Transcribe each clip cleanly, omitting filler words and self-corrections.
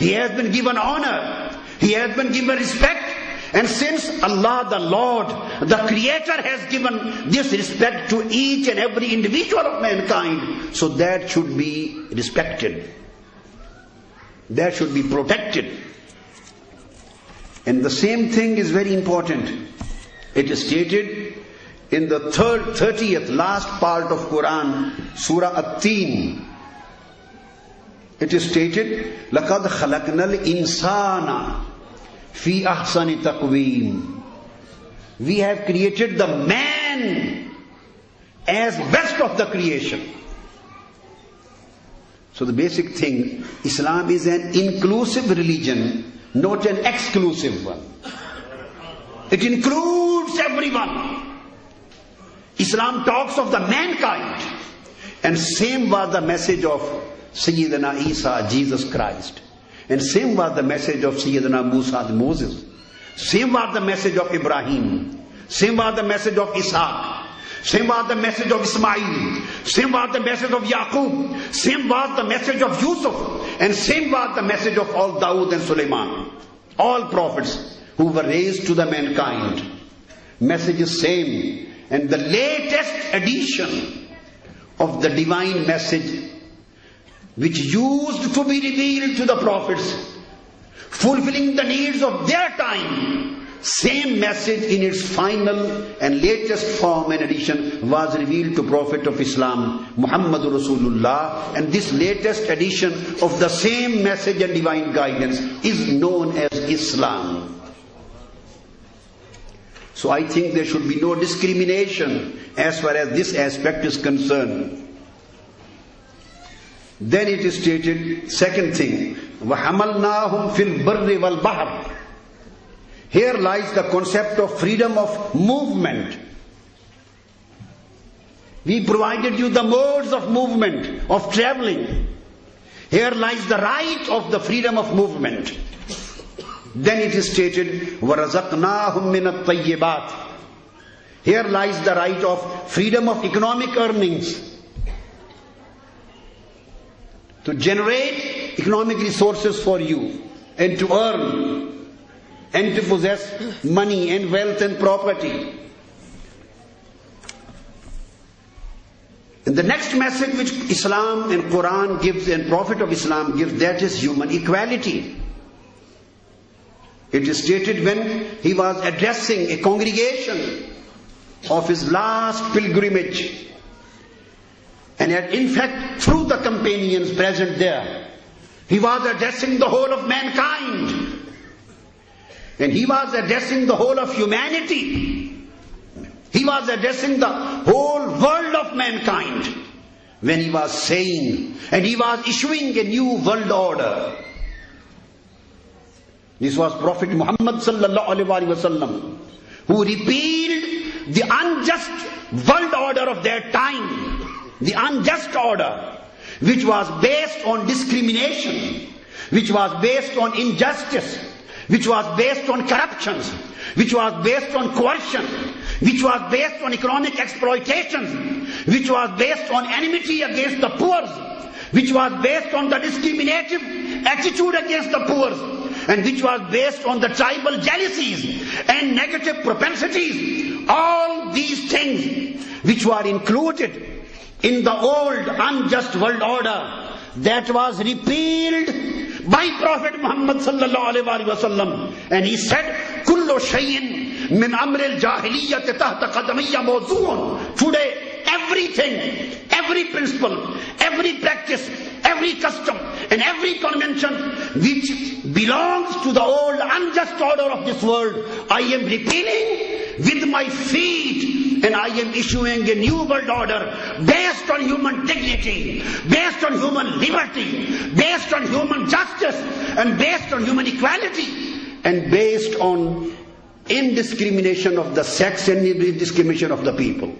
He has been given honor. He has been given respect. And since Allah the Lord, the Creator, has given this respect to each and every individual of mankind, so that should be respected. That should be protected. And the same thing is very important. It is stated in the 30th last part of Quran, Surah At-Teen. It is stated, لَقَدْ خَلَقْنَا الْإِنسَانَ فِي أَحْسَنِ تَقْوِيمٍ. We have created the man as best of the creation. So the basic thing, Islam is an inclusive religion, not an exclusive one. It includes everyone. Islam talks of the mankind. And same was the message of Sayyidina Isa, Jesus Christ. And same was the message of Sayyidina Musa, Moses. Same was the message of Ibrahim. Same was the message of Ishaq. Same was the message of Ismail. Same was the message of Yaqub. Same was the message of Yusuf. And same was the message of all Dawood and Sulaiman. All prophets who were raised to the mankind. Message is same. And the latest edition of the divine message, which used to be revealed to the prophets, fulfilling the needs of their time, same message in its final and latest form and edition was revealed to Prophet of Islam, Muhammadur Rasulullah. And this latest edition of the same message and divine guidance is known as Islam. So I think there should be no discrimination as far as this aspect is concerned. Then it is stated, second thing, وَحَمَلْنَاهُمْ فِي الْبَرِّ وَالْبَحْرِ. Here lies the concept of freedom of movement. We provided you the modes of movement, of traveling. Here lies the right of the freedom of movement. Then it is stated, وَرَزَقْنَاهُمْ مِنَ الطَّيِّبَاتِ. Here lies the right of freedom of economic earnings. To generate economic resources for you, and to earn, and to possess money and wealth and property. And the next message which Islam and Quran gives and Prophet of Islam gives, that is human equality. It is stated when he was addressing a congregation of his last pilgrimage, and in fact through the companions present there, he was addressing the whole of mankind, and he was addressing the whole of humanity. He was addressing the whole world of mankind when he was saying, and he was issuing a new world order. This was Prophet Muhammad sallallahu alaihi wasallam, who repealed the unjust world order of their time. The unjust order, which was based on discrimination, which was based on injustice, which was based on corruptions, which was based on coercion, which was based on economic exploitation, which was based on enmity against the poor, which was based on the discriminative attitude against the poor, and which was based on the tribal jealousies and negative propensities. All these things which were included in the old unjust world order, that was repealed by Prophet Muhammad sallallahu alaihi wasallam, and he said, "Kullu shay'in min amr al-jahiliyyah tahta qadamiyya mawzu'un." Today, everything, every principle, every practice, every custom, and every convention which belongs to the old unjust order of this world, I am repealing with my feet, and I am issuing a new world order based on human dignity, based on human liberty, based on human justice, and based on human equality, and based on indiscrimination of the sex and indiscrimination of the people.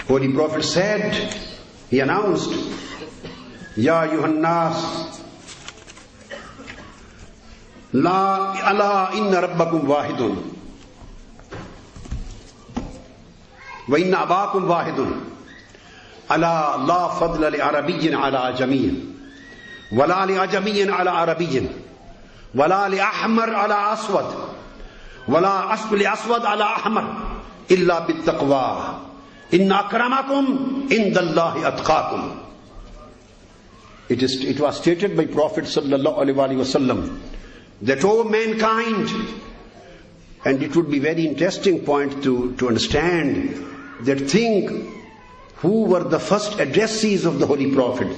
Holy Prophet said, he announced, Ya Yuhannas, La ala inna rabbakum wahidun. وَإِنَّ أَبَاكُمْ وَاحِدٌ أَلَا لَا فَضْلَ لِعَرَبِيٍّ عَلَى عَجَمِيٍّ وَلَا لِعَجَمِيٍّ عَلَى عَرَبِيٍّ وَلَا لِأَحْمَرٍ عَلَى أَسْوَدٍ وَلَا لِأَسْوَدٍ عَلَى أَحْمَرٍ إِلَّا بِالتَّقْوَى إِنَّ أَكْرَمَكُمْ عِنْدَ اللَّهِ أَتْقَاكُمْ. It was stated by Prophet sallallahu alaihi wasallam that, O mankind, and it would be very interesting point to understand that thing, who were the first addressees of the Holy Prophet?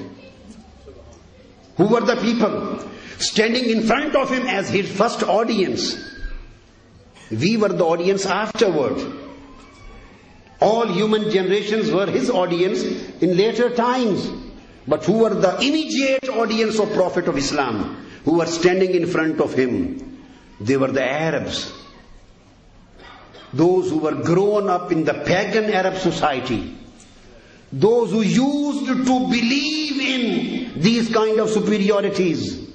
Who were the people standing in front of him as his first audience? We were the audience afterward. All human generations were his audience in later times. But who were the immediate audience of Prophet of Islam, who were standing in front of him? They were the Arabs. Those who were grown up in the pagan Arab society. Those who used to believe in these kind of superiorities.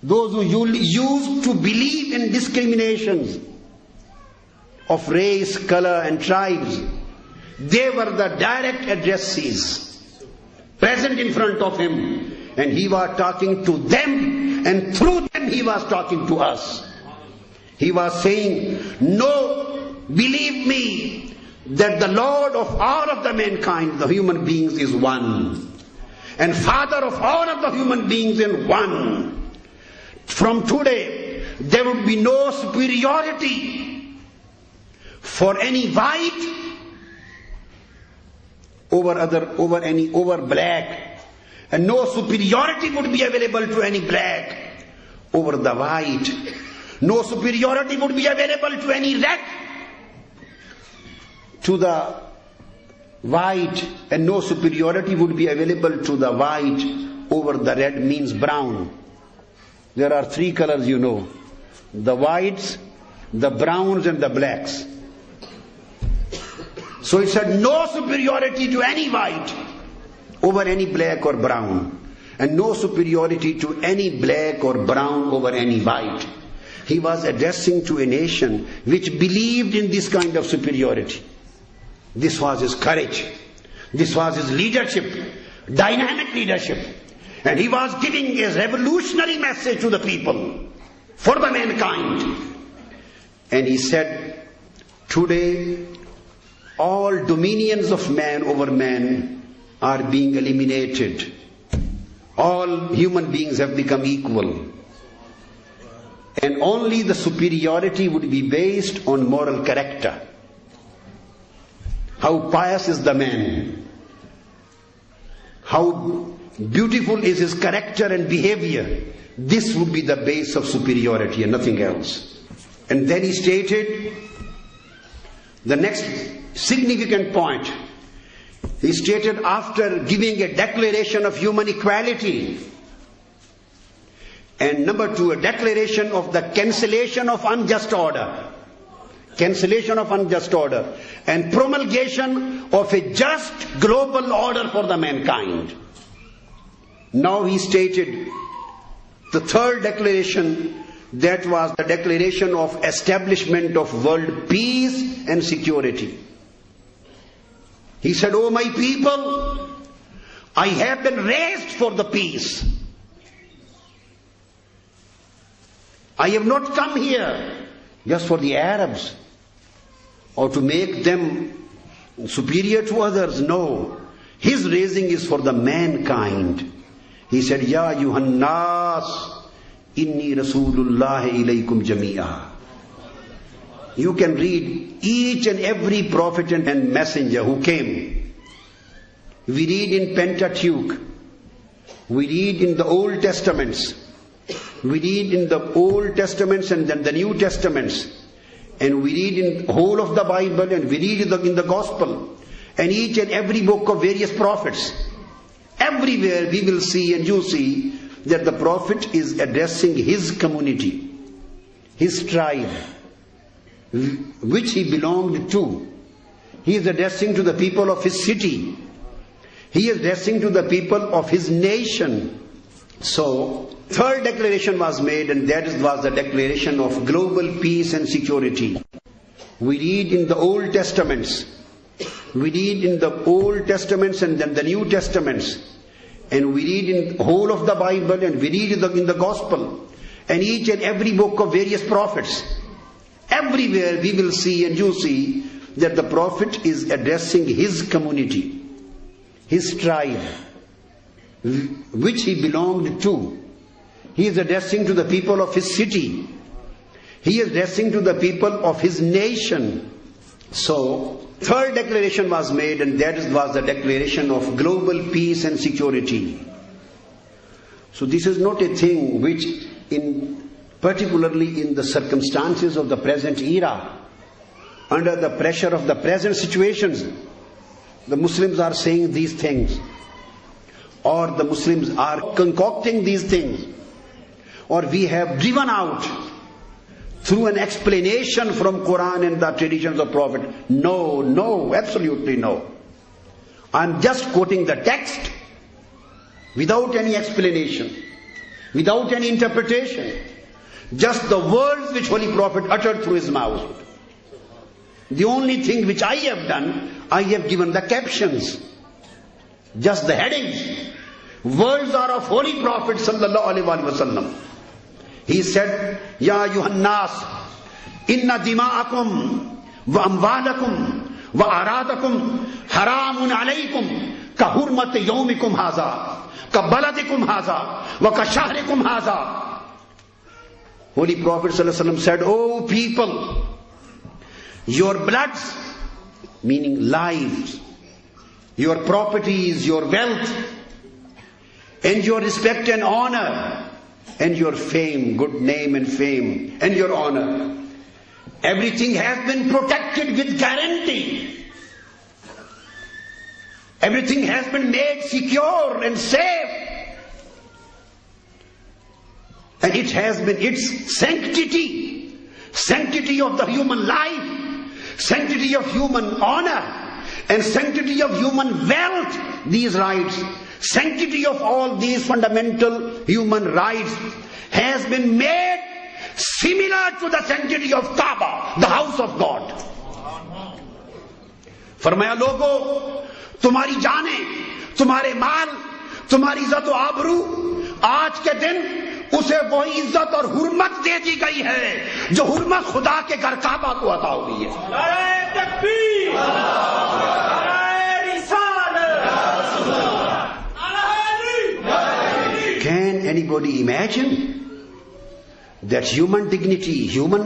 Those who used to believe in discriminations of race, color and tribes. They were the direct addressees present in front of him, and he was talking to them, and through them he was talking to us. He was saying, no, believe me, that the Lord of all of the mankind, the human beings, is one, and Father of all of the human beings is one. From today there would be no superiority for any white over black, and no superiority would be available to any black over the white. No superiority would be available to any red to the white, and no superiority would be available to the white over the red, means brown. There are three colors, you know: the whites, the browns and the blacks. So it said no superiority to any white over any black or brown, and no superiority to any black or brown over any white. He was addressing to a nation which believed in this kind of superiority. This was his courage. This was his leadership, dynamic leadership. And he was giving a revolutionary message to the people, for the mankind. And he said, today all dominions of man over man are being eliminated. All human beings have become equal. And only the superiority would be based on moral character. How pious is the man? How beautiful is his character and behavior? This would be the base of superiority and nothing else. And then he stated the next significant point. He stated, after giving a declaration of human equality, and number two, a declaration of the cancellation of unjust order, and promulgation of a just global order for the mankind. Now he stated the third declaration, that was the declaration of establishment of world peace and security. He said, "O my people, I have been raised for the peace. I have not come here just for the Arabs or to make them superior to others. No, his raising is for the mankind." He said, "Ya ayyuhan nas, inni rasulullah ilaykum jami'a." You can read each and every prophet and messenger who came. We read in Pentateuch, we read in the Old Testaments, we read in the Old Testaments and then the New Testaments, and we read in the whole of the Bible, and we read in the Gospel, and each and every book of various prophets. Everywhere we will see, and you see, that the prophet is addressing his community, his tribe, which he belonged to. He is addressing to the people of his city. He is addressing to the people of his nation. So, third declaration was made, and that was the declaration of global peace and security. We read in the Old Testaments We read in the Old Testaments and then the New Testaments. And we read in the whole of the Bible and we read in the Gospel. And each and every book of various prophets. Everywhere we will see and you see that the prophet is addressing his community, his tribe, which he belonged to. He is addressing to the people of his city. He is addressing to the people of his nation. So, third declaration was made, and that was the declaration of global peace and security. So this is not a thing which, particularly in the circumstances of the present era, under the pressure of the present situations, the Muslims are saying these things, or the Muslims are concocting these things, or we have driven out through an explanation from Quran and the traditions of Prophet. No, absolutely no. I'm just quoting the text without any explanation, without any interpretation. Just the words which Holy Prophet uttered through his mouth. The only thing which I have done, I have given the captions. Just the headings. Words are of Holy Prophet sallallahu alaihi wasallam. He said, Ya Yuhannas, inna dima'akum wa amwalakum wa aradakum haramun alaykum ka hurmati yawmikum haza, ka baladikum haza, wa ka shahrikum haza. Holy Prophet ﷺ said, O people, your bloods, meaning lives, your properties, your wealth, and your respect and honor, and your fame, good name and fame, and your honor, everything has been protected with guarantee. Everything has been made secure and safe. And it has been its sanctity of the human life, sanctity of human honor, and sanctity of human wealth, these rights, sanctity of all these fundamental human rights has been made similar to the sanctity of Kaaba, the house of God. फरमाया लोगो, तुम्हारी जाने, तुम्हारे माल, तुम्हारी इज्जत और आबरू आज के दिन उसे वही इज्जत और हुर्मत दे दी गई है जो हुर्मत खुदा के घर काबा को अता हुई है. नारे तकबीर, नारे रिसालत. Can anybody imagine that human dignity, human